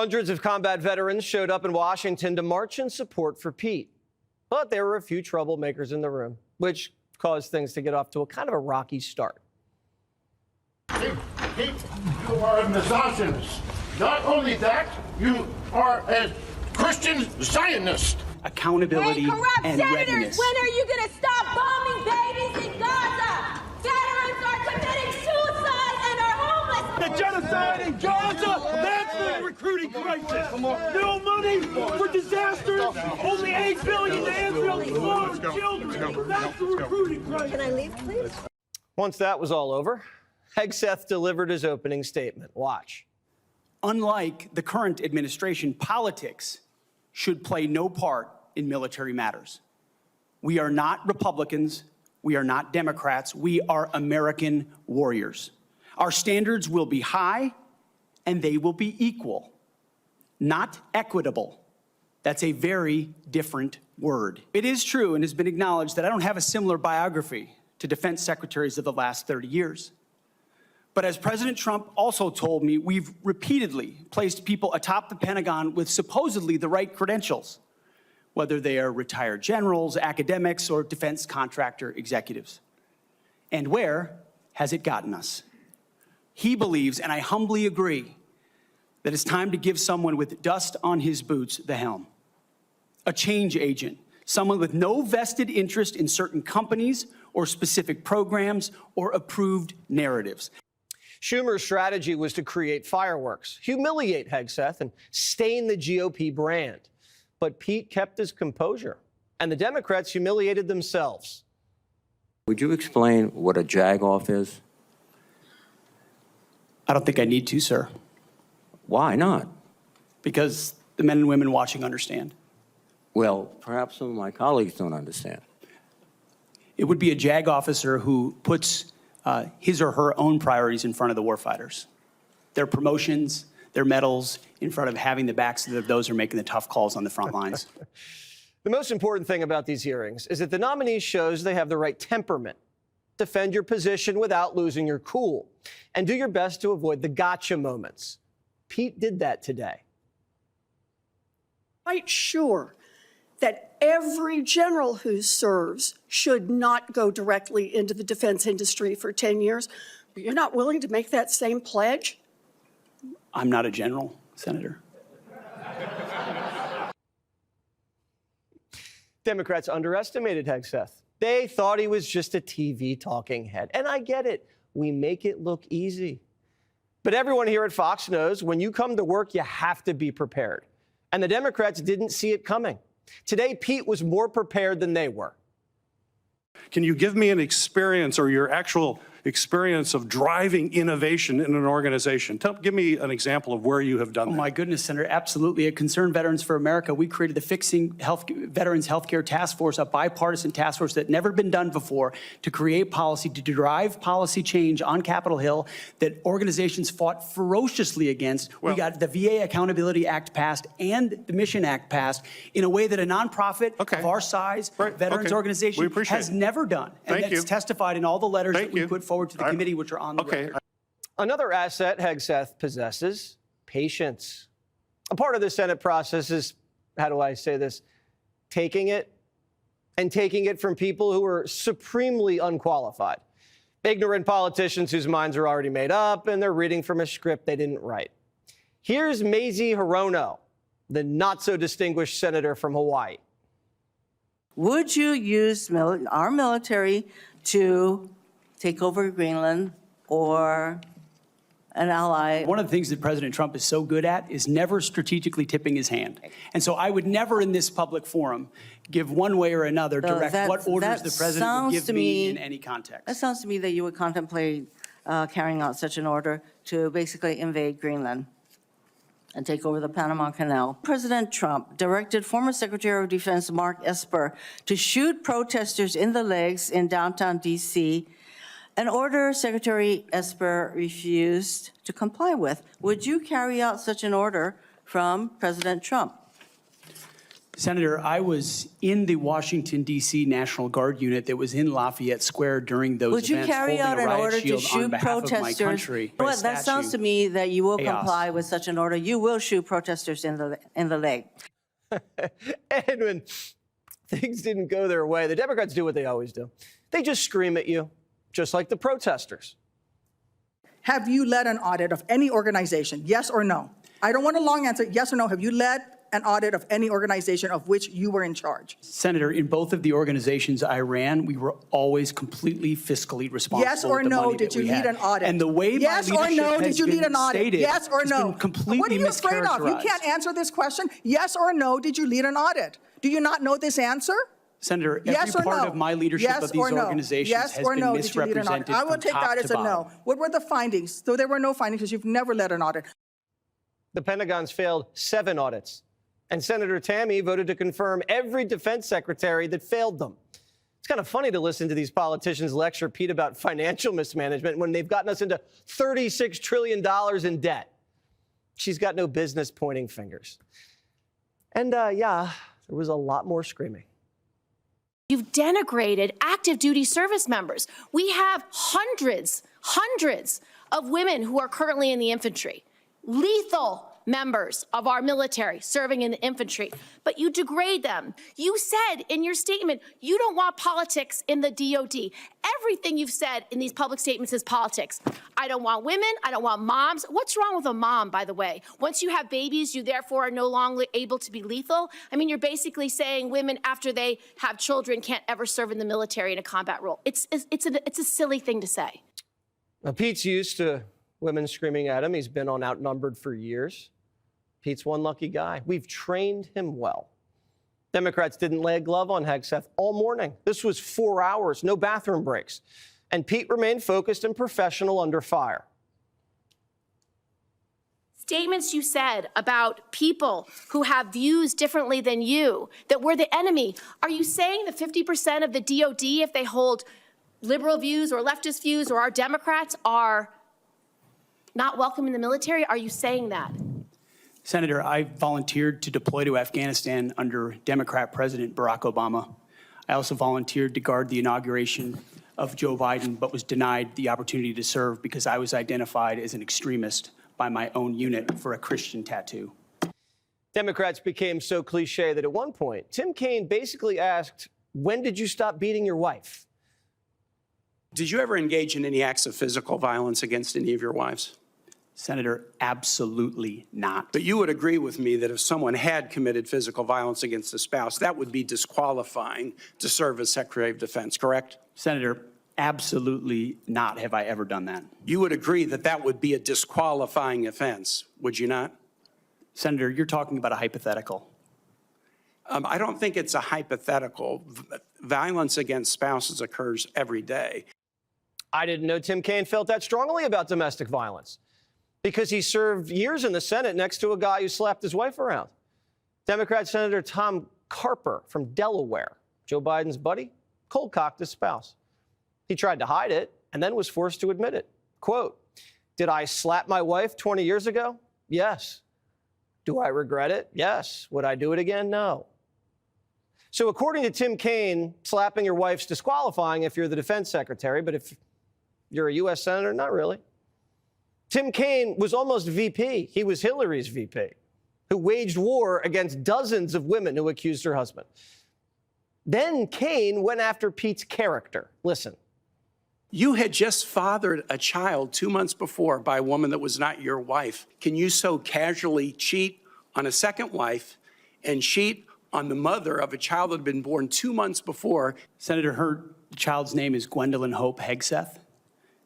Hundreds of combat veterans showed up in Washington to march in support for Pete. But there were a few troublemakers in the room, which caused things to get off to a kind of a rocky start. Pete, you are a misogynist. Not only that, you are a Christian Zionist. Accountability and readiness. When are you going to stop bombing babies in Gaza? Veterans are committing suicide and are homeless. The genocide in Gaza, that's the recruiting crisis. No money for disasters, only $8 billion to Israel's slaughtered children. That's the recruiting crisis. Can I leave, please? Once that was all over, Hegseth delivered his opening statement. Watch. Unlike the current administration, politics should play no part in military matters. We are not Republicans. We are not Democrats. We are American warriors. Our standards will be high, and they will be equal, not equitable. That's a very different word. It is true and has been acknowledged that I don't have a similar biography to defense secretaries of the last 30 years. But as President Trump also told me, we've repeatedly placed people atop the Pentagon with supposedly the right credentials, whether they are retired generals, academics, or defense contractor executives. And where has it gotten us? He believes, and I humbly agree, that it's time to give someone with dust on his boots the helm. A change agent, someone with no vested interest in certain companies or specific programs or approved narratives. Schumer's strategy was to create fireworks, humiliate Hegseth, and stain the GOP brand. But Pete kept his composure, and the Democrats humiliated themselves. Would you explain what a jag-off is? I don't think I need to, sir. Why not? Because the men and women watching understand. Well, perhaps some of my colleagues don't understand. It would be a JAG officer who puts his or her own priorities in front of the warfighters. Their promotions, their medals, in front of having the backs of those who are making the tough calls on the front lines. The most important thing about these hearings is that the nominee shows they have the right temperament. Defend your position without losing your cool, and do your best to avoid the gotcha moments. Pete did that today. Quite sure that every general who serves should not go directly into the defense industry for 10 years. But you're not willing to make that same pledge? I'm not a general, Senator. Democrats underestimated Hegseth. They thought he was just a TV talking head. And I get it. We make it look easy. But everyone here at Fox knows when you come to work, you have to be prepared. And the Democrats didn't see it coming. Today, Pete was more prepared than they were. Can you give me an experience or your actual experience of driving innovation in an organization? Give me an example of where you have done that. Oh my goodness, Senator, absolutely. At Concerned Veterans for America, we created the Fixing Veterans Healthcare Task Force, a bipartisan task force that never been done before, to create policy, to drive policy change on Capitol Hill that organizations fought ferociously against. We got the VA Accountability Act passed and the Mission Act passed in a way that a nonprofit of our size, veterans organization, has never done. And that's testified in all the letters that we put forward to the committee, which are on the record. Another asset Hegseth possesses, patience. A part of the Senate process is, how do I say this, taking it from people who are supremely unqualified. Ignorant politicians whose minds are already made up and they're reading from a script they didn't write. Here's Mazie Hirono, the not-so-distinguished senator from Hawaii. Would you use our military to take over Greenland or an ally? One of the things that President Trump is so good at is never strategically tipping his hand. And so I would never in this public forum give one way or another direct what orders the president would give me in any context. That sounds to me that you would contemplate carrying out such an order to basically invade Greenland and take over the Panama Canal. President Trump directed former Secretary of Defense Mark Esper to shoot protesters in the legs in downtown D.C., an order Secretary Esper refused to comply with. Would you carry out such an order from President Trump? Senator, I was in the Washington, D.C. National Guard unit that was in Lafayette Square during those Would you events, carry holding out a an riot order to shield on shoot behalf of my protesters? country. Well, that sounds to me that you will Chaos. comply with such an order. You will shoot protesters in the leg. And when things didn't go their way, the Democrats do what they always do. They just scream at you, just like the protesters. Have you led an audit of any organization? Yes or no? I don't want a long answer. Yes or no? Have you led an audit of any organization of which you were in charge? Senator, in both of the organizations I ran, we were always completely fiscally responsible. Yes or with the no? money Did that you we lead had. an audit? And the way yes my or leadership no? has Did you lead been an audit? stated Yes or has no? been completely What are you afraid of? You mischaracterized. can't answer this question. Yes or no? Did you lead an audit? Do you not know this answer? Senator, every Yes or part no? of my leadership yes of these or no? organizations yes has or been no? Did you lead an audit? misrepresented I will from take top that as to a no. bottom. What were the findings? So there were no findings because you've never led an audit. The Pentagon's failed 7 audits, and Senator Tammy voted to confirm every defense secretary that failed them. It's kind of funny to listen to these politicians lecture Pete about financial mismanagement when they've gotten us into $36 trillion in debt. She's got no business pointing fingers. And yeah, there was a lot more screaming. You've denigrated active duty service members. We have hundreds of women who are currently in the infantry, lethal members of our military serving in the infantry, but you degrade them. You said in your statement, you don't want politics in the DOD. Everything you've said in these public statements is politics. I don't want women. I don't want moms. What's wrong with a mom, by the way? Once you have babies, you therefore are no longer able to be lethal. I mean, you're basically saying women after they have children can't ever serve in the military in a combat role. It's a silly thing to say. Now, Pete's used to women screaming at him. He's been on Outnumbered for years. Pete's one lucky guy. We've trained him well. Democrats didn't lay a glove on Hegseth all morning. This was 4 hours, no bathroom breaks. And Pete remained focused and professional under fire. Statements you said about people who have views differently than you, that we're the enemy. Are you saying that 50% of the DOD, if they hold liberal views or leftist views or our Democrats, are not welcome in the military? Are you saying that? Senator, I volunteered to deploy to Afghanistan under Democrat President Barack Obama. I also volunteered to guard the inauguration of Joe Biden, but was denied the opportunity to serve because I was identified as an extremist by my own unit for a Christian tattoo. Democrats became so cliche that at one point, Tim Kaine basically asked, when did you stop beating your wife? Did you ever engage in any acts of physical violence against any of your wives? Senator, absolutely not. But you would agree with me that if someone had committed physical violence against a spouse, that would be disqualifying to serve as Secretary of Defense, correct? Senator, absolutely not have I ever done that. You would agree that that would be a disqualifying offense, would you not? Senator, you're talking about a hypothetical. I don't think it's a hypothetical. Violence against spouses occurs every day. I didn't know Tim Kaine felt that strongly about domestic violence, because he served years in the Senate next to a guy who slapped his wife around. Democrat Senator Tom Carper from Delaware, Joe Biden's buddy, cold-cocked his spouse. He tried to hide it and then was forced to admit it. Quote, "Did I slap my wife 20 years ago? Yes. Do I regret it? Yes. Would I do it again? No." So according to Tim Kaine, slapping your wife's disqualifying if you're the defense secretary, but if you're a U.S. senator, not really. Tim Kaine was almost VP. He was Hillary's VP, who waged war against dozens of women who accused her husband. Then Kaine went after Pete's character. Listen. You had just fathered a child 2 months before by a woman that was not your wife. Can you so casually cheat on a second wife and cheat on the mother of a child that had been born 2 months before? Senator, her child's name is Gwendolyn Hope Hegseth,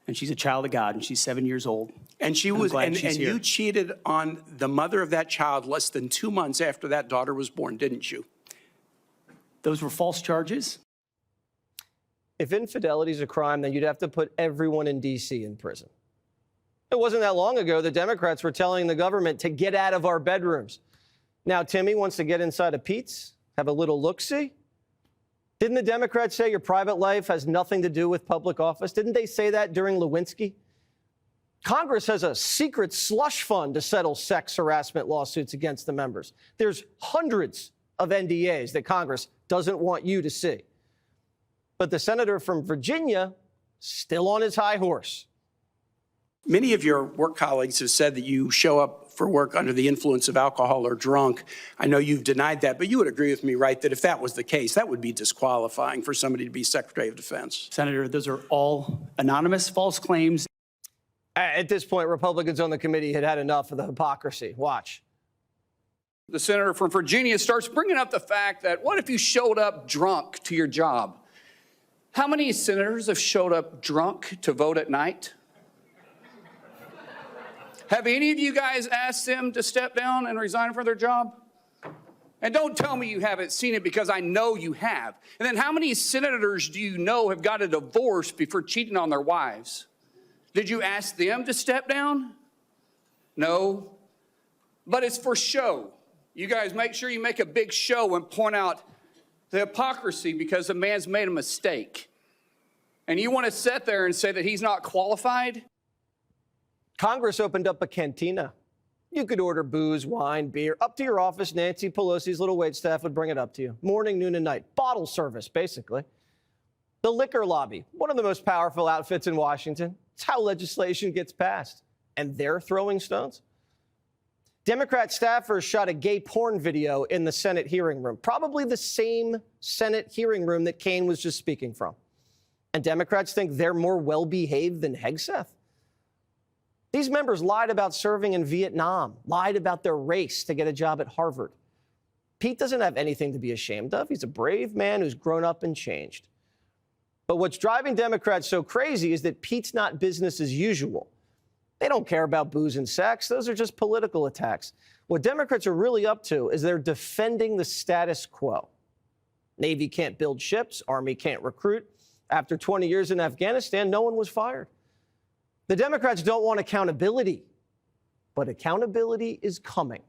and she's a child of God, and she's 7 years old. And she was, and you cheated on the mother of that child less than 2 months after that daughter was born, didn't you? Those were false charges. If infidelity is a crime, then you'd have to put everyone in D.C. in prison. It wasn't that long ago the Democrats were telling the government to get out of our bedrooms. Now Timmy wants to get inside of Pete's, have a little look-see. Didn't the Democrats say your private life has nothing to do with public office? Didn't they say that during Lewinsky? Congress has a secret slush fund to settle sex harassment lawsuits against the members. There's hundreds of NDAs that Congress doesn't want you to see. But the senator from Virginia, still on his high horse. Many of your work colleagues have said that you show up for work under the influence of alcohol or drunk. I know you've denied that, but you would agree with me, right, that if that was the case, that would be disqualifying for somebody to be Secretary of Defense. Senator, those are all anonymous false claims. At this point, Republicans on the committee had had enough of the hypocrisy. Watch. The senator from Virginia starts bringing up the fact that what if you showed up drunk to your job? How many senators have showed up drunk to vote at night? Have any of you guys asked them to step down and resign from their job? And don't tell me you haven't seen it, because I know you have. And then how many senators do you know have got a divorce before cheating on their wives? Did you ask them to step down? No. But it's for show. You guys make sure you make a big show and point out the hypocrisy because the man's made a mistake. And you want to sit there and say that he's not qualified? Congress opened up a cantina. You could order booze, wine, beer. Up to your office, Nancy Pelosi's little waitstaff would bring it up to you. Morning, noon, and night. Bottle service, basically. The liquor lobby, one of the most powerful outfits in Washington. It's how legislation gets passed. And they're throwing stones? Democrat staffers shot a gay porn video in the Senate hearing room, probably the same Senate hearing room that Kaine was just speaking from. And Democrats think they're more well-behaved than Hegseth? These members lied about serving in Vietnam, lied about their race to get a job at Harvard. Pete doesn't have anything to be ashamed of. He's a brave man who's grown up and changed. But what's driving Democrats so crazy is that Pete's not business as usual. They don't care about booze and sex. Those are just political attacks. What Democrats are really up to is they're defending the status quo. Navy can't build ships. Army can't recruit. After 20 years in Afghanistan, no one was fired. The Democrats don't want accountability, but accountability is coming.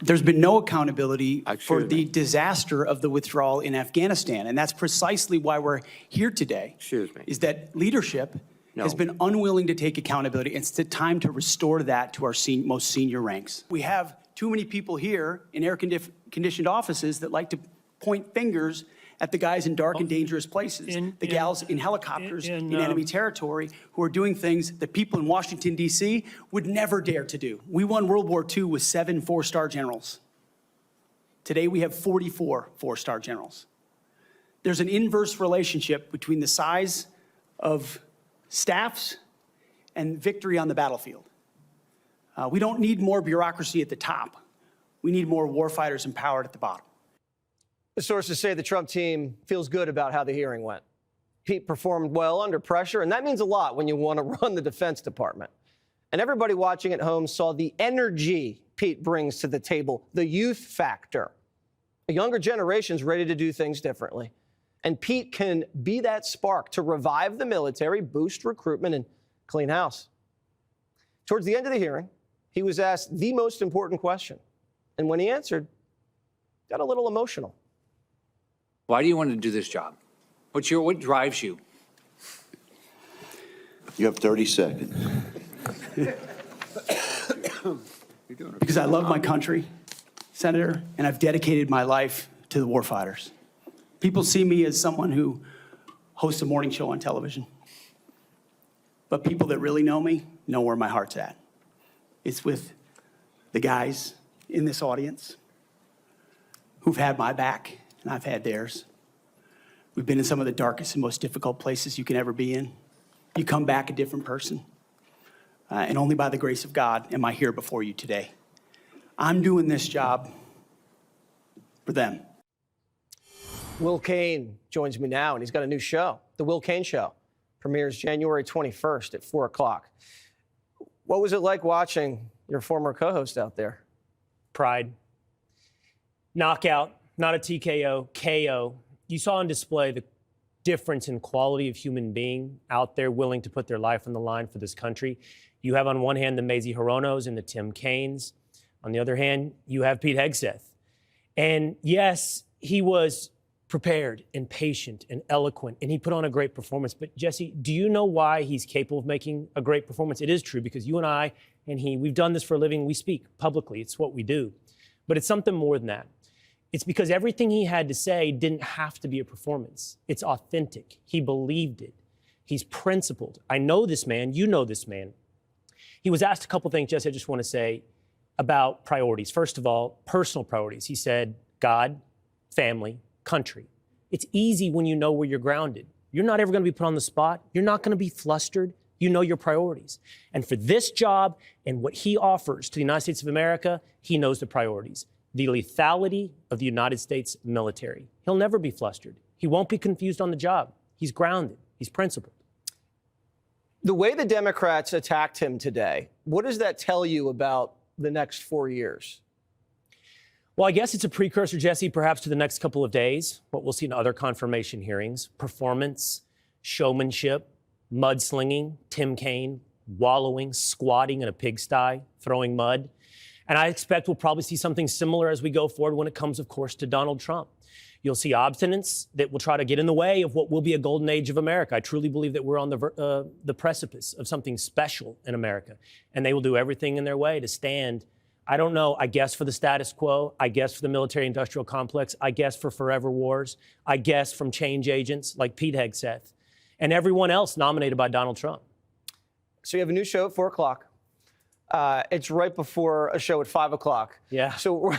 There's been no accountability for the disaster of the withdrawal in Afghanistan. And that's precisely why we're here today. Excuse me. Is that leadership has been unwilling to take accountability. It's the time to restore that to our most senior ranks. We have too many people here in air-conditioned offices that like to point fingers at the guys in dark and dangerous places, the gals in helicopters in enemy territory who are doing things that people in Washington, D.C. would never dare to do. We won World War II with 7 four-star generals. Today we have 44 four-star generals. There's an inverse relationship between the size of staffs and victory on the battlefield. We don't need more bureaucracy at the top. We need more warfighters empowered at the bottom. The sources say the Trump team feels good about how the hearing went. Pete performed well under pressure, and that means a lot when you want to run the Defense Department. And everybody watching at home saw the energy Pete brings to the table, the youth factor. The younger generation's ready to do things differently. And Pete can be that spark to revive the military, boost recruitment, and clean house. Towards the end of the hearing, he was asked the most important question. And when he answered, got a little emotional. Why do you want to do this job? What drives you? You have 30 seconds. Because I love my country, Senator, and I've dedicated my life to the warfighters. People see me as someone who hosts a morning show on television. But people that really know me know where my heart's at. It's with the guys in this audience who've had my back, and I've had theirs. We've been in some of the darkest and most difficult places you can ever be in. You come back a different person. And only by the grace of God am I here before you today. I'm doing this job for them. Will Kaine joins me now, and he's got a new show, The Will Kaine Show. Premieres January 21st at 4 o'clock. What was it like watching your former co-host out there? Pride. Knockout, not a TKO, KO. You saw on display the difference in quality of human being out there willing to put their life on the line for this country. You have on one hand the Mazie Hironos and the Tim Kaines. On the other hand, you have Pete Hegseth. And yes, he was prepared and patient and eloquent, and he put on a great performance. But Jesse, do you know why he's capable of making a great performance? It is true, because you and I and he, we've done this for a living. We speak publicly. It's what we do. But it's something more than that. It's because everything he had to say didn't have to be a performance. It's authentic. He believed it. He's principled. I know this man. You know this man. He was asked a couple things, Jesse, I just want to say about priorities. First of all, personal priorities. He said, God, family, country. It's easy when you know where you're grounded. You're not ever going to be put on the spot. You're not going to be flustered. You know your priorities. And for this job and what he offers to the United States of America, he knows the priorities. The lethality of the United States military. He'll never be flustered. He won't be confused on the job. He's grounded. He's principled. The way the Democrats attacked him today, what does that tell you about the next 4 years? Well, I guess it's a precursor, Jesse, perhaps to the next couple of days, what we'll see in other confirmation hearings. Performance, showmanship, mudslinging, Tim Kaine, wallowing, squatting in a pigsty, throwing mud. And I expect we'll probably see something similar as we go forward when it comes, of course, to Donald Trump. You'll see obstinance that will try to get in the way of what will be a golden age of America. I truly believe that we're on the precipice of something special in America. And they will do everything in their way to stand, I don't know, I guess for the status quo, I guess for the military-industrial complex, I guess for forever wars, I guess from change agents like Pete Hegseth, and everyone else nominated by Donald Trump. So you have a new show at 4 o'clock. It's right before a show at 5 o'clock. Yeah. So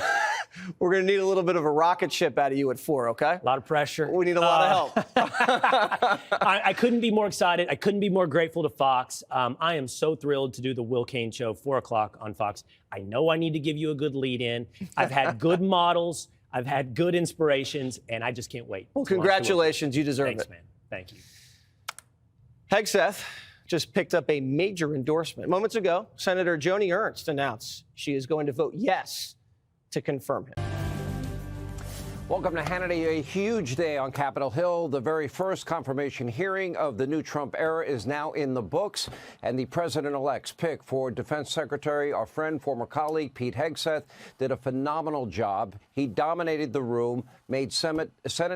we're going to need a little bit of a rocket ship out of you at 4, okay? A lot of pressure. We need a lot of help. I couldn't be more excited. I couldn't be more grateful to Fox. I am so thrilled to do the Will Cain Show, 4 o'clock on Fox. I know I need to give you a good lead in. I've had good models. I've had good inspirations, and I just can't wait. Well, congratulations. You deserve it. Thanks, man. Thank you. Hegseth just picked up a major endorsement. Moments ago, Senator Joni Ernst announced she is going to vote yes to confirm him. Welcome to Hannity. A huge day on Capitol Hill. The very first confirmation hearing of the new Trump era is now in the books, and the president-elect's pick for Defense Secretary, our friend, former colleague, Pete Hegseth, did a phenomenal job. He dominated the room, made Senate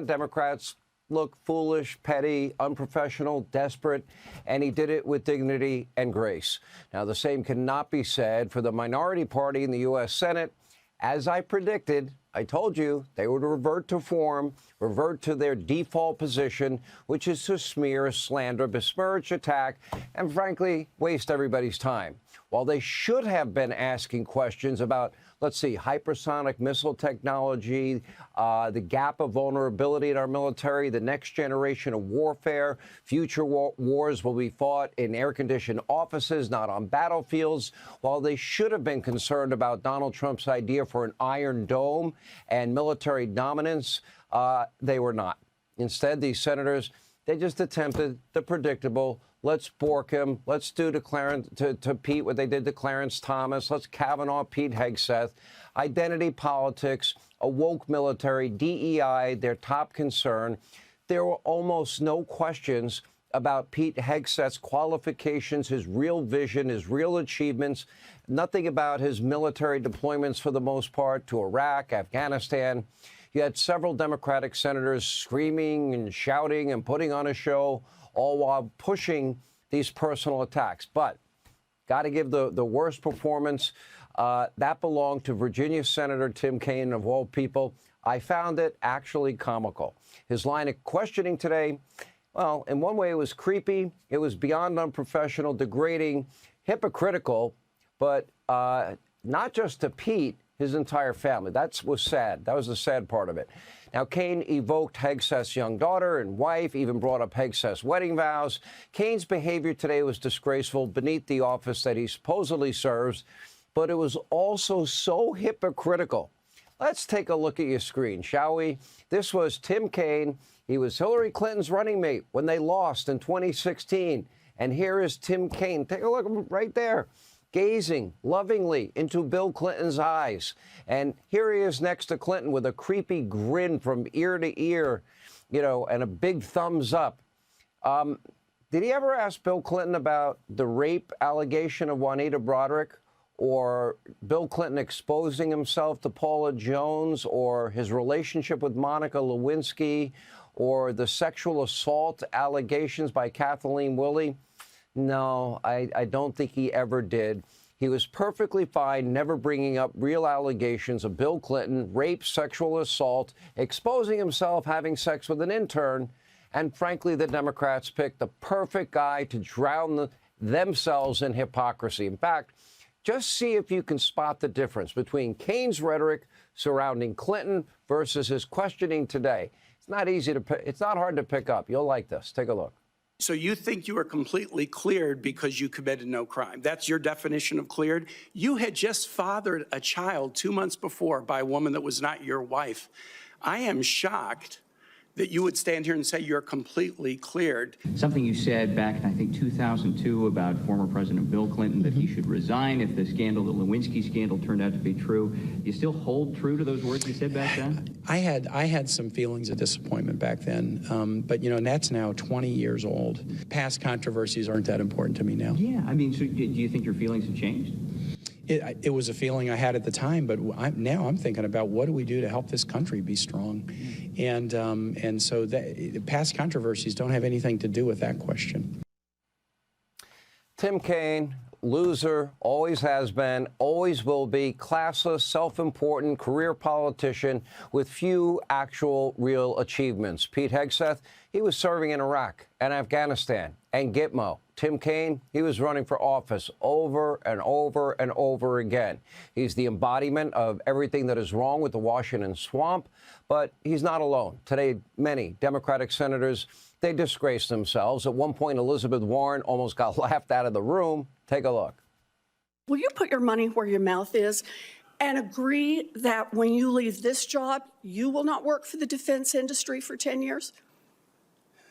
Democrats look foolish, petty, unprofessional, desperate, and he did it with dignity and grace. Now, the same cannot be said for the minority party in the U.S. Senate. As I predicted, I told you they would revert to form, revert to their default position, which is to smear, slander, besmirch, attack, and frankly, waste everybody's time. While they should have been asking questions about, let's see, hypersonic missile technology, the gap of vulnerability in our military, the next generation of warfare, future wars will be fought in air-conditioned offices, not on battlefields. While they should have been concerned about Donald Trump's idea for an Iron Dome and military dominance, they were not. Instead, these senators, they just attempted the predictable. Let's bork him. Let's do to Pete what they did to Clarence Thomas. Let's Kavanaugh Pete Hegseth. Identity politics, a woke military, DEI, their top concern. There were almost no questions about Pete Hegseth's qualifications, his real vision, his real achievements. Nothing about his military deployments for the most part to Iraq, Afghanistan. You had several Democratic senators screaming and shouting and putting on a show, all while pushing these personal attacks. But got to give the worst performance. That belonged to Virginia Senator Tim Kaine, of all people. I found it actually comical. His line of questioning today, well, in one way it was creepy. It was beyond unprofessional, degrading, hypocritical, but not just to Pete, his entire family. That was sad. That was the sad part of it. Now, Kaine evoked Hegseth's young daughter and wife, even brought up Hegseth's wedding vows. Kaine's behavior today was disgraceful beneath the office that he supposedly serves, but it was also so hypocritical. Let's take a look at your screen, shall we? This was Tim Kaine. He was Hillary Clinton's running mate when they lost in 2016. And here is Tim Kaine. Take a look right there, gazing lovingly into Bill Clinton's eyes. And here he is next to Clinton with a creepy grin from ear to ear, you know, and a big thumbs up. Did he ever ask Bill Clinton about the rape allegation of Juanita Broderick, or Bill Clinton exposing himself to Paula Jones, or his relationship with Monica Lewinsky, or the sexual assault allegations by Kathleen Willey? No, I don't think he ever did. He was perfectly fine never bringing up real allegations of Bill Clinton, rape, sexual assault, exposing himself having sex with an intern. And frankly, the Democrats picked the perfect guy to drown themselves in hypocrisy. In fact, just see if you can spot the difference between Kane's rhetoric surrounding Clinton versus his questioning today. It's not hard to pick up. You'll like this. Take a look. So you think you are completely cleared because you committed no crime. That's your definition of cleared? You had just fathered a child 2 months before by a woman that was not your wife. I am shocked that you would stand here and say you're completely cleared. Something you said back in, I think, 2002 about former President Bill Clinton, that he should resign if the scandal, the Lewinsky scandal, turned out to be true. Do you still hold true to those words you said back then? I had some feelings of disappointment back then, but, and that's now 20 years old. Past controversies aren't that important to me now. Yeah, I mean, so do you think your feelings have changed? It was a feeling I had at the time, but now I'm thinking about what do we do to help this country be strong, and so past controversies don't have anything to do with that question. Tim Kaine, loser, always has been, always will be, classless, self-important career politician with few actual real achievements. Pete Hegseth, he was serving in Iraq and Afghanistan and Gitmo. Tim Kaine, he was running for office over and over and over again. He's the embodiment of everything that is wrong with the Washington swamp, but he's not alone. Today, many Democratic senators, they disgrace themselves. At one point, Elizabeth Warren almost got laughed out of the room. Take a look. Will you put your money where your mouth is and agree that when you leave this job, you will not work for the defense industry for 10 years?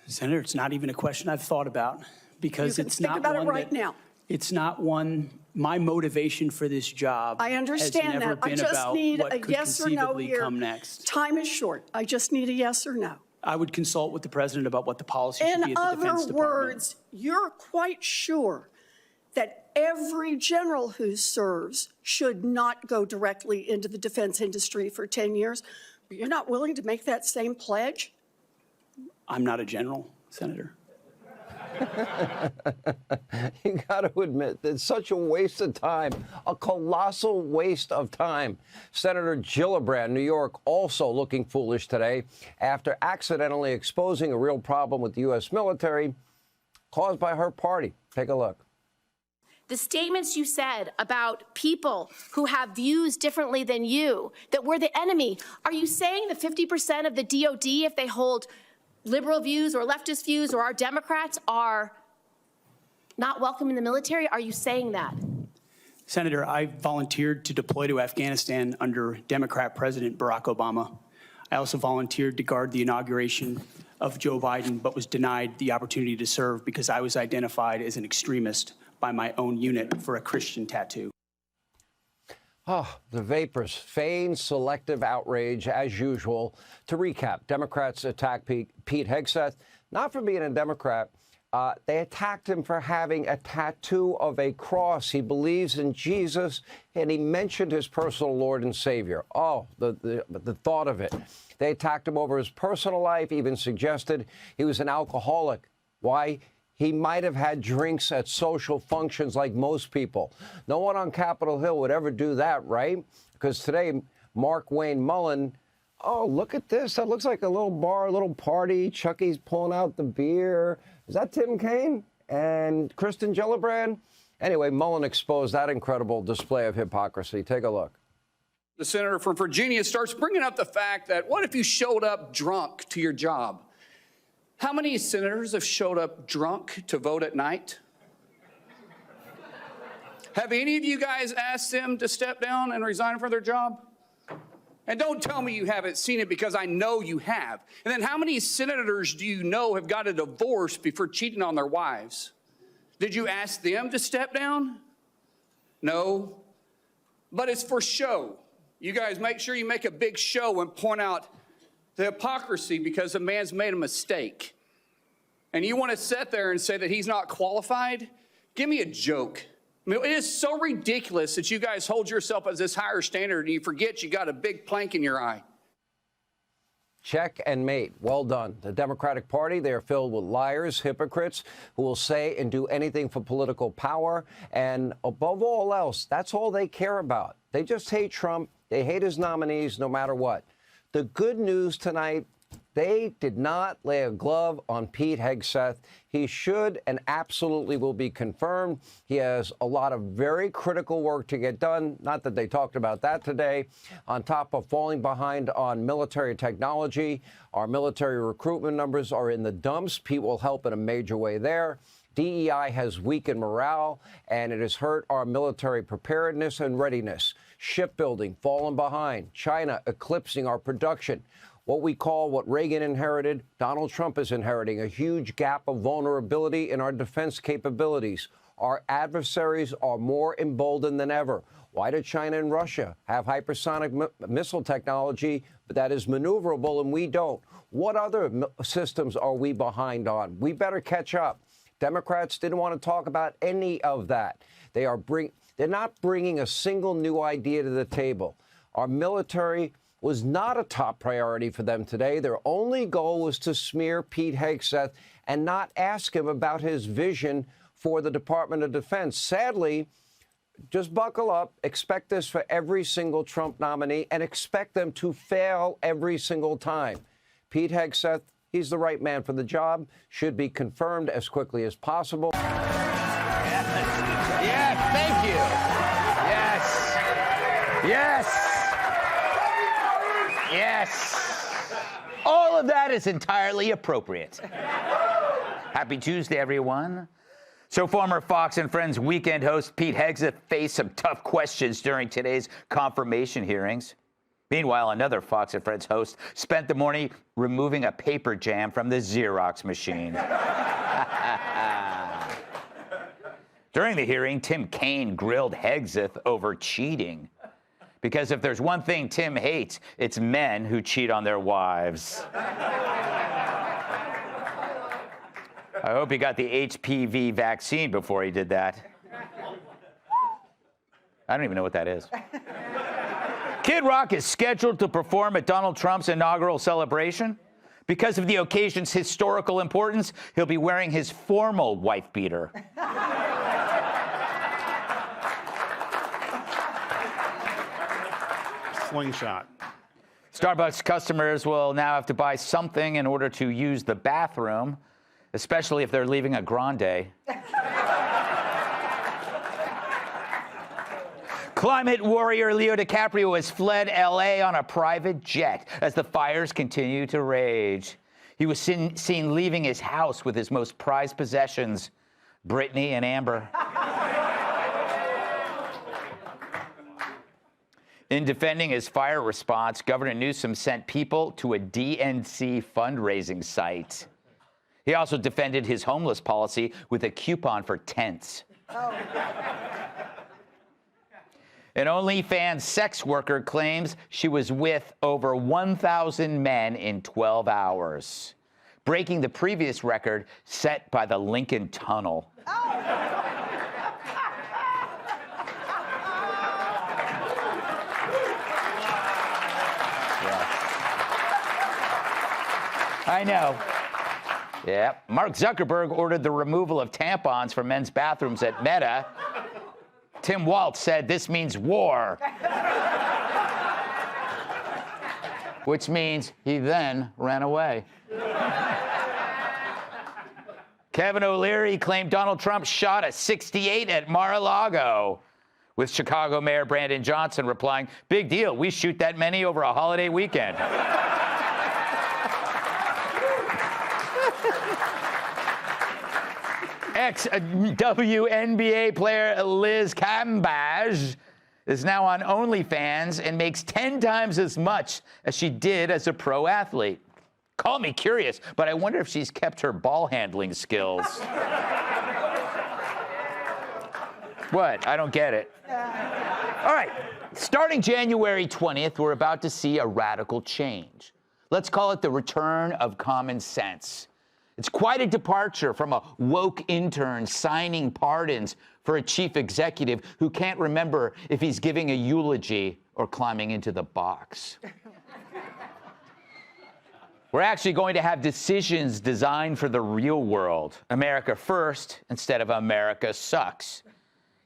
Senator, it's not even a question I've thought about, because You can it's think not about it one right that, now. It's not one, my motivation for this job I understand has never that. I been just about need what a could yes or no conceivably here. come next. Time is short. I just need a yes or no. I would consult with the president about what the policy should be In at the Defense other Department. words, you're quite sure that every general who serves should not go directly into the defense industry for 10 years. But you're not willing to make that same pledge? I'm not a general, Senator. You got to admit, it's such a waste of time, a colossal waste of time. Senator Gillibrand, New York, also looking foolish today after accidentally exposing a real problem with the U.S. military caused by her party. Take a look. The statements you said about people who have views differently than you, that we're the enemy, are you saying that 50% of the DOD, if they hold liberal views or leftist views or our Democrats, are not welcome in the military? Are you saying that? Senator, I volunteered to deploy to Afghanistan under Democrat President Barack Obama. I also volunteered to guard the inauguration of Joe Biden, but was denied the opportunity to serve because I was identified as an extremist by my own unit for a Christian tattoo. Oh, the vapors, feigned selective outrage as usual. To recap, Democrats attacked Pete Hegseth, not for being a Democrat. They attacked him for having a tattoo of a cross. He believes in Jesus, and he mentioned his personal Lord and Savior. Oh, the thought of it. They attacked him over his personal life, even suggested he was an alcoholic. Why? He might have had drinks at social functions like most people. No one on Capitol Hill would ever do that, right? Because today, Mark Wayne Mullen, oh, look at this. That looks like a little bar, a little party. Chucky's pulling out the beer. Is that Tim Kaine and Kristen Gillibrand? Anyway, Mullen exposed that incredible display of hypocrisy. Take a look. The senator from Virginia starts bringing up the fact that what if you showed up drunk to your job? How many senators have showed up drunk to vote at night? Have any of you guys asked them to step down and resign from their job? And don't tell me you haven't seen it, because I know you have. And then how many senators do you know have got a divorce before cheating on their wives? Did you ask them to step down? No. But it's for show. You guys make sure you make a big show and point out the hypocrisy because a man's made a mistake. And you want to sit there and say that he's not qualified? Give me a joke. I mean, it is so ridiculous that you guys hold yourself as this higher standard and you forget you got a big plank in your eye. Check and mate. Well done. The Democratic Party, they are filled with liars, hypocrites who will say and do anything for political power. And above all else, that's all they care about. They just hate Trump. They hate his nominees no matter what. The good news tonight, they did not lay a glove on Pete Hegseth. He should and absolutely will be confirmed. He has a lot of very critical work to get done. Not that they talked about that today. On top of falling behind on military technology, our military recruitment numbers are in the dumps. Pete will help in a major way there. DEI has weakened morale, and it has hurt our military preparedness and readiness. Shipbuilding, fallen behind. China eclipsing our production. What we call what Reagan inherited, Donald Trump is inheriting, a huge gap of vulnerability in our defense capabilities. Our adversaries are more emboldened than ever. Why do China and Russia have hypersonic missile technology that is maneuverable and we don't? What other systems are we behind on? We better catch up. Democrats didn't want to talk about any of that. They're not bringing a single new idea to the table. Our military was not a top priority for them today. Their only goal was to smear Pete Hegseth and not ask him about his vision for the Department of Defense. Sadly, just buckle up, expect this for every single Trump nominee, and expect them to fail every single time. Pete Hegseth, he's the right man for the job, should be confirmed as quickly as possible. Yes, thank you. Yes. Yes. Yes. All of that is entirely appropriate. Happy Tuesday, everyone. So former Fox and Friends weekend host Pete Hegseth faced some tough questions during today's confirmation hearings. Meanwhile, another Fox and Friends host spent the morning removing a paper jam from the Xerox machine. During the hearing, Tim Kaine grilled Hegseth over cheating. Because if there's one thing Tim hates, it's men who cheat on their wives. I hope he got the HPV vaccine before he did that. I don't even know what that is. Kid Rock is scheduled to perform at Donald Trump's inaugural celebration. Because of the occasion's historical importance, he'll be wearing his formal wife beater. Slingshot. Starbucks customers will now have to buy something in order to use the bathroom, especially if they're leaving a grande. Climate warrior Leo DiCaprio has fled L.A. on a private jet as the fires continue to rage. He was seen leaving his house with his most prized possessions, Brittany and Amber. In defending his fire response, Governor Newsom sent people to a DNC fundraising site. He also defended his homeless policy with a coupon for tents. Oh. An OnlyFans sex worker claims she was with over 1,000 men in 12 hours, breaking the previous record set by the Lincoln Tunnel. Oh. I know. Yeah. Mark Zuckerberg ordered the removal of tampons from men's bathrooms at Meta. Tim Waltz said this means war. Which means he then ran away. Kevin O'Leary claimed Donald Trump shot a 68 at Mar-a-Lago, with Chicago Mayor Brandon Johnson replying, "Big deal, we shoot that many over a holiday weekend." Ex-WNBA player Liz Cambage is now on OnlyFans and makes 10 times as much as she did as a pro athlete. Call me curious, but I wonder if she's kept her ball handling skills. What? I don't get it. All right. Starting January 20th, we're about to see a radical change. Let's call it the return of common sense. It's quite a departure from a woke intern signing pardons for a chief executive who can't remember if he's giving a eulogy or climbing into the box. We're actually going to have decisions designed for the real world. America first instead of America sucks.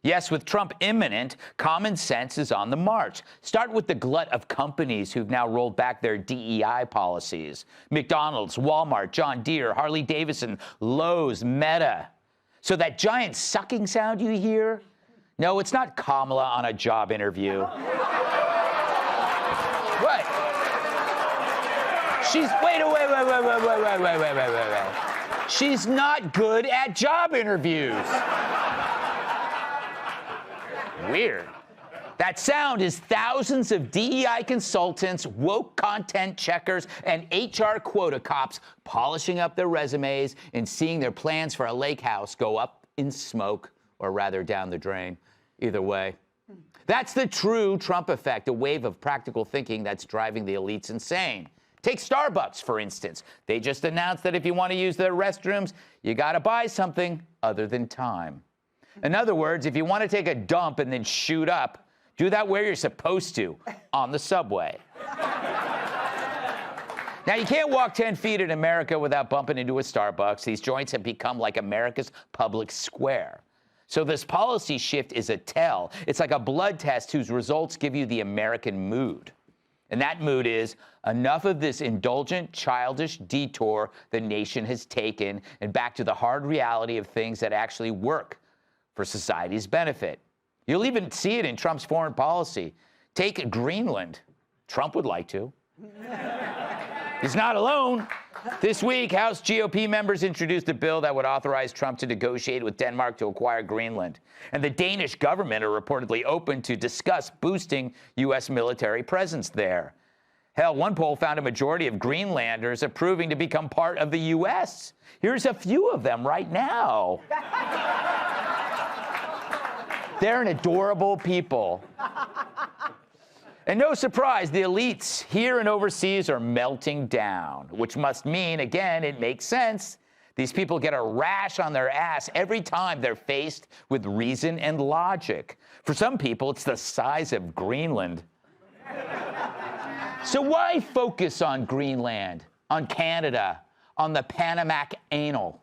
Yes, with Trump imminent, common sense is on the march. Start with the glut of companies who've now rolled back their DEI policies. McDonald's, Walmart, John Deere, Harley-Davidson, Lowe's, Meta. So that giant sucking sound you hear? No, it's not Kamala on a job interview. What? She's, wait. She's not good at job interviews. Weird. That sound is thousands of DEI consultants, woke content checkers, and HR quota cops polishing up their resumes and seeing their plans for a lake house go up in smoke, or rather down the drain. Either way. That's the true Trump effect, a wave of practical thinking that's driving the elites insane. Take Starbucks, for instance. They just announced that if you want to use their restrooms, you got to buy something other than time. In other words, if you want to take a dump and then shoot up, do that where you're supposed to, on the subway. Now, you can't walk 10 feet in America without bumping into a Starbucks. These joints have become like America's public square. So this policy shift is a tell. It's like a blood test whose results give you the American mood. And that mood is enough of this indulgent, childish detour the nation has taken and back to the hard reality of things that actually work for society's benefit. You'll even see it in Trump's foreign policy. Take Greenland. Trump would like to. He's not alone. This week, House GOP members introduced a bill that would authorize Trump to negotiate with Denmark to acquire Greenland. And the Danish government are reportedly open to discuss boosting U.S. military presence there. Hell, one poll found a majority of Greenlanders approving to become part of the U.S. Here's a few of them right now. They're an adorable people. And no surprise, the elites here and overseas are melting down, which must mean, again, it makes sense. These people get a rash on their ass every time they're faced with reason and logic. For some people, it's the size of Greenland. So why focus on Greenland, on Canada, on the Panamac anal?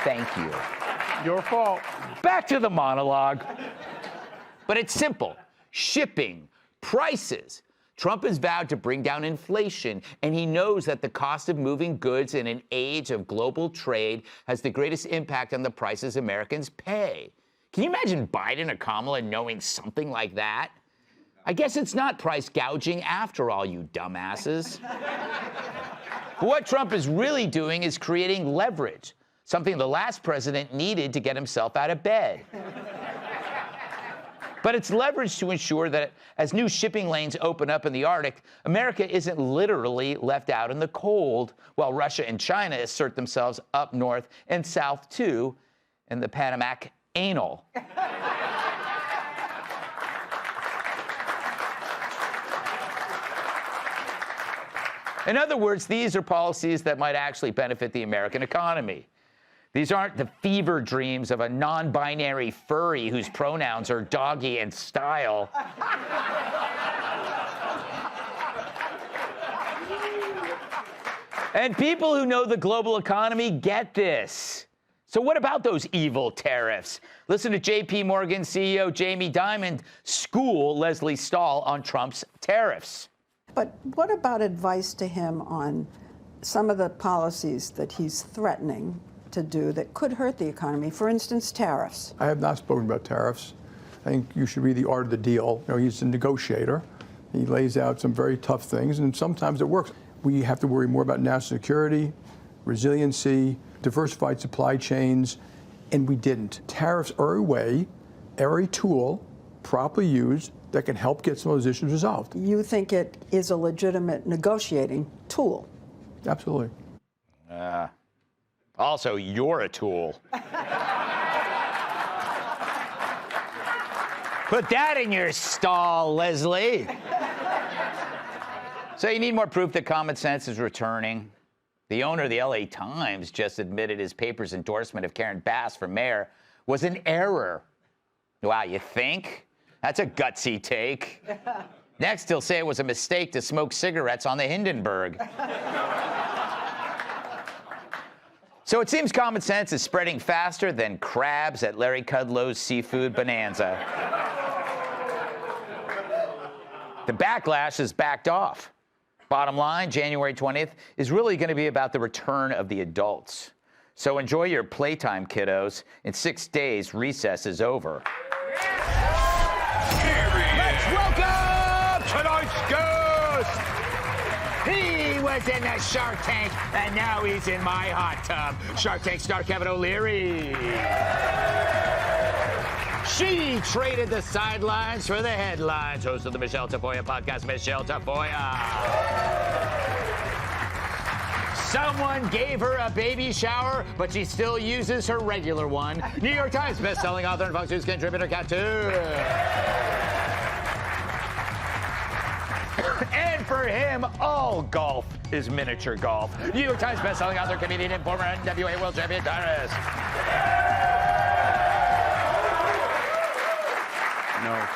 Thank you. Your fault. Back to the monologue. But it's simple. Shipping, prices. Trump has vowed to bring down inflation, and he knows that the cost of moving goods in an age of global trade has the greatest impact on the prices Americans pay. Can you imagine Biden or Kamala knowing something like that? I guess it's not price gouging after all, you dumbasses. But what Trump is really doing is creating leverage. Something the last president needed to get himself out of bed. But it's leverage to ensure that as new shipping lanes open up in the Arctic, America isn't literally left out in the cold, while Russia and China assert themselves up north and south too in the Panamac anal. In other words, these are policies that might actually benefit the American economy. These aren't the fever dreams of a non-binary furry whose pronouns are doggy and style. And people who know the global economy get this. So what about those evil tariffs? Listen to J.P. Morgan CEO Jamie Dimon school Leslie Stahl on Trump's tariffs. But what about advice to him on some of the policies that he's threatening to do that could hurt the economy? For instance, tariffs. I have not spoken about tariffs. I think you should read The Art of the Deal. You know, he's a negotiator. He lays out some very tough things, and sometimes it works. We have to worry more about national security, resiliency, diversified supply chains, and we didn't. Tariffs are a way, are a tool, properly used, that can help get some of those issues resolved. You think it is a legitimate negotiating tool? Absolutely. Also, you're a tool. Put that in your stall, Leslie. So you need more proof that common sense is returning. The owner of the LA Times just admitted his paper's endorsement of Karen Bass for mayor was an error. Wow, you think? That's a gutsy take. Next, he'll say it was a mistake to smoke cigarettes on the Hindenburg. So it seems common sense is spreading faster than crabs at Larry Kudlow's seafood bonanza. The backlash has backed off. Bottom line, January 20th is really going to be about the return of the adults. So enjoy your playtime, kiddos. In 6 days, recess is over. Let's welcome tonight's guest. He was in the Shark Tank, and now he's in my hot tub. Shark Tank star Kevin O'Leary. She traded the sidelines for the headlines. Host of the Michelle Tafoya podcast, Michelle Tafoya. Someone gave her a baby shower, but she still uses her regular one. New York Times best-selling author and Fox News contributor, Kat. And for him, all golf is miniature golf. New York Times best-selling author, comedian, and former NWA world champion, Tyrus. No.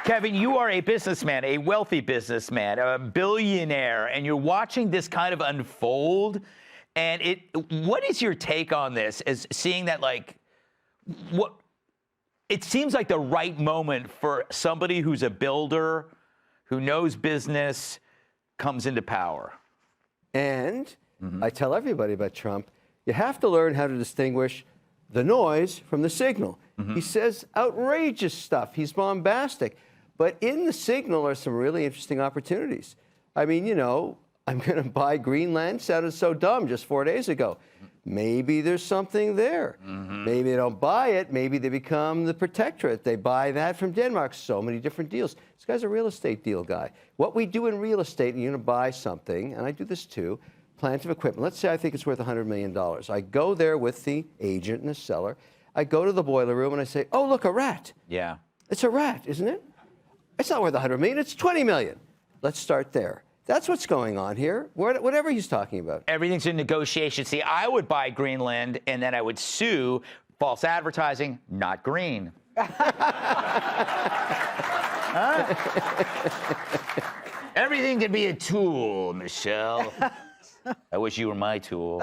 Kevin, you are a businessman, a wealthy businessman, a billionaire, and you're watching this kind of unfold. And what is your take on this? As seeing that, like, what? It seems like the right moment for somebody who's a builder, who knows business, comes into power. And I tell everybody about Trump, you have to learn how to distinguish the noise from the signal. He says outrageous stuff. He's bombastic. But in the signal are some really interesting opportunities. I mean, you know, I'm going to buy Greenland sounded so dumb just 4 days ago. Maybe there's something there. Maybe they don't buy it. Maybe they become the protectorate. They buy that from Denmark. So many different deals. This guy's a real estate deal guy. What we do in real estate, and you're going to buy something, and I do this too, plant of equipment. Let's say I think it's worth $100 million. I go there with the agent and the seller. I go to the boiler room and I say, oh, look, a rat. Yeah. It's a rat, isn't it? It's not worth $100 million. It's $20 million. Let's start there. That's what's going on here, whatever he's talking about. Everything's in negotiation. See, I would buy Greenland, and then I would sue false advertising, not green. Everything can be a tool, Michelle. I wish you were my tool.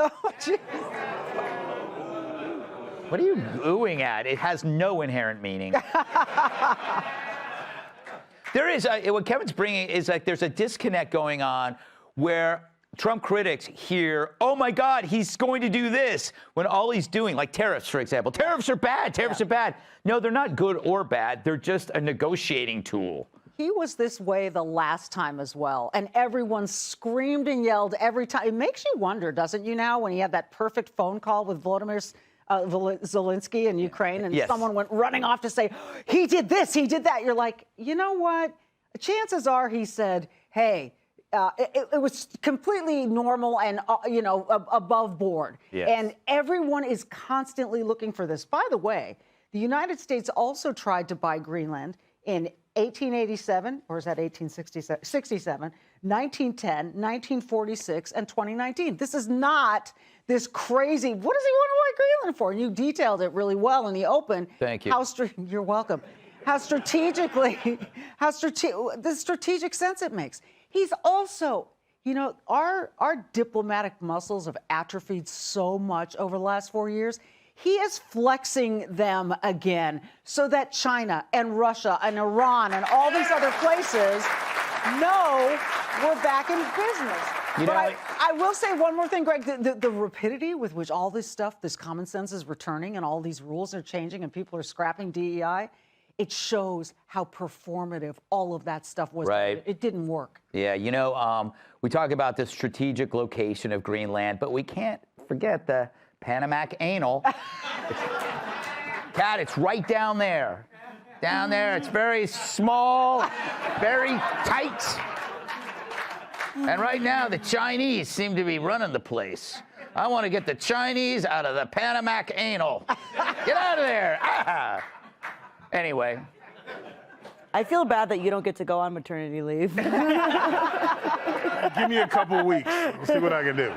What are you oohing at? It has no inherent meaning. There is, what Kevin's bringing is like there's a disconnect going on where Trump critics hear, oh my God, he's going to do this, when all he's doing, like tariffs, for example. Tariffs are bad, tariffs are bad. No, they're not good or bad. They're just a negotiating tool. He was this way the last time as well, and everyone screamed and yelled every time. It makes you wonder, doesn't you now, when he had that perfect phone call with Volodymyr Zelensky in Ukraine, and someone went running off to say, he did this, he did that. You're like, you know what? Chances are he said, hey, it was completely normal and, above board. Yes. And everyone is constantly looking for this. By the way, the United States also tried to buy Greenland in 1887, or is that 1867? 67, 1910, 1946, and 2019. This is not this crazy, what does he want to buy Greenland for? And you detailed it really well in the open. Thank you. You're welcome. The strategic sense it makes. He's also, our diplomatic muscles have atrophied so much over the last 4 years. He is flexing them again so that China and Russia and Iran and all these other places know we're back in business. I will say one more thing, Greg. The rapidity with which all this stuff, this common sense is returning and all these rules are changing and people are scrapping DEI, it shows how performative all of that stuff was. Right. It didn't work. Yeah, we talk about the strategic location of Greenland, but we can't forget the Panamac anal. Kat, it's right down there. Down there, it's very small, very tight. And right now, the Chinese seem to be running the place. I want to get the Chinese out of the Panamac anal. Get out of there. Ah. Anyway. I feel bad that you don't get to go on maternity leave. Give me a couple weeks. We'll see what I can do.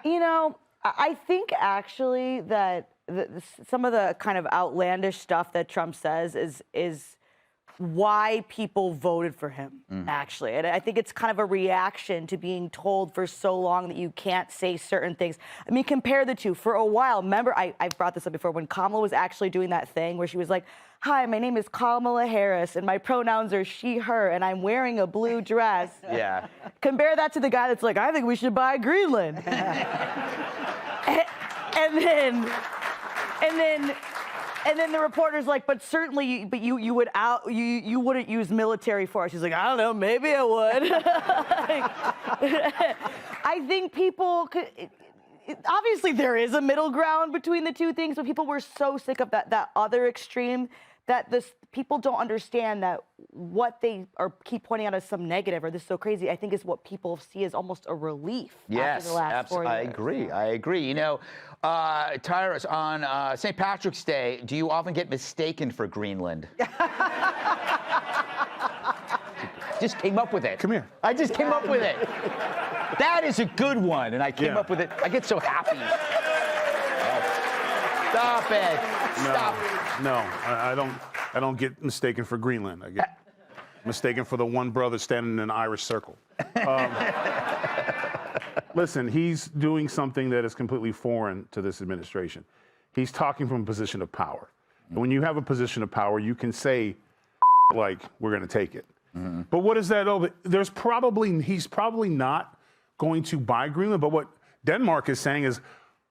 You know, I think actually that some of the kind of outlandish stuff that Trump says is why people voted for him, actually. And I think it's kind of a reaction to being told for so long that you can't say certain things. I mean, compare the two. For a while, remember, I've brought this up before, when Kamala was actually doing that thing where she was like, hi, my name is Kamala Harris, and my pronouns are she, her, and I'm wearing a blue dress. Yeah. Compare that to the guy that's like, I think we should buy Greenland. And then the reporter's like, but certainly, you wouldn't use military force. She's like, I don't know, maybe I would. I think people could. Obviously, there is a middle ground between the two things, but people were so sick of that other extreme that people don't understand that what they keep pointing out as some negative or this is so crazy, I think is what people see as almost a relief after the last 4 years. I agree. You know, Tyrus, on St. Patrick's Day, do you often get mistaken for Greenland? Just came up with it. Come here. I just came up with it. That is a good one, and I came up with it. I get so happy. Stop it. Stop it. No, I don't get mistaken for Greenland. I get mistaken for the one brother standing in an Irish circle. Listen, he's doing something that is completely foreign to this administration. He's talking from a position of power. And when you have a position of power, you can say, like, we're going to take it. But what is that? He's probably not going to buy Greenland. But what Denmark is saying is,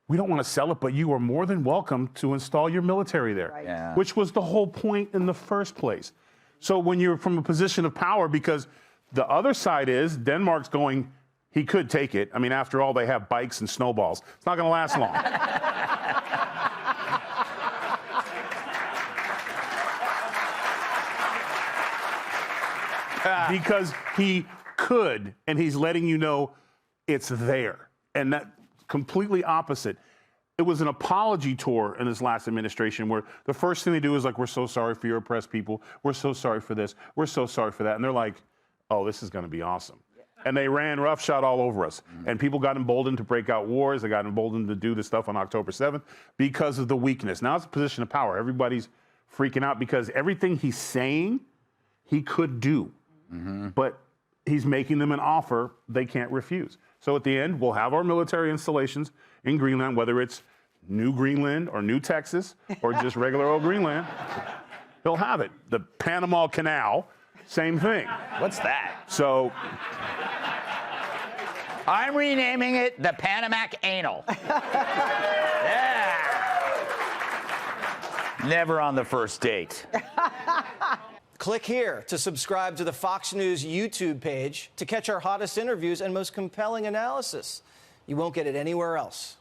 we don't want to sell it, but you are more than welcome to install your military there, which was the whole point in the first place. So when you're from a position of power, because the other side is Denmark's going, he could take it. I mean, after all, they have bikes and snowballs. It's not going to last long. Because he could, and he's letting you know it's there. And that completely opposite. It was an apology tour in his last administration where the first thing they do is like, we're so sorry for your oppressed people. We're so sorry for this. We're so sorry for that. And they're like, oh, this is going to be awesome. And they ran roughshod all over us. And people got emboldened to break out wars. They got emboldened to do this stuff on October 7th because of the weakness. Now it's a position of power. Everybody's freaking out because everything he's saying, he could do. But he's making them an offer they can't refuse. So at the end, we'll have our military installations in Greenland, whether it's New Greenland or New Texas or just regular old Greenland. He'll have it. The Panama Canal, same thing. What's that? So I'm renaming it the Panamac Anal. Yeah. Never on the first date. Click here to subscribe to the Fox News YouTube page to catch our hottest interviews and most compelling analysis. You won't get it anywhere else.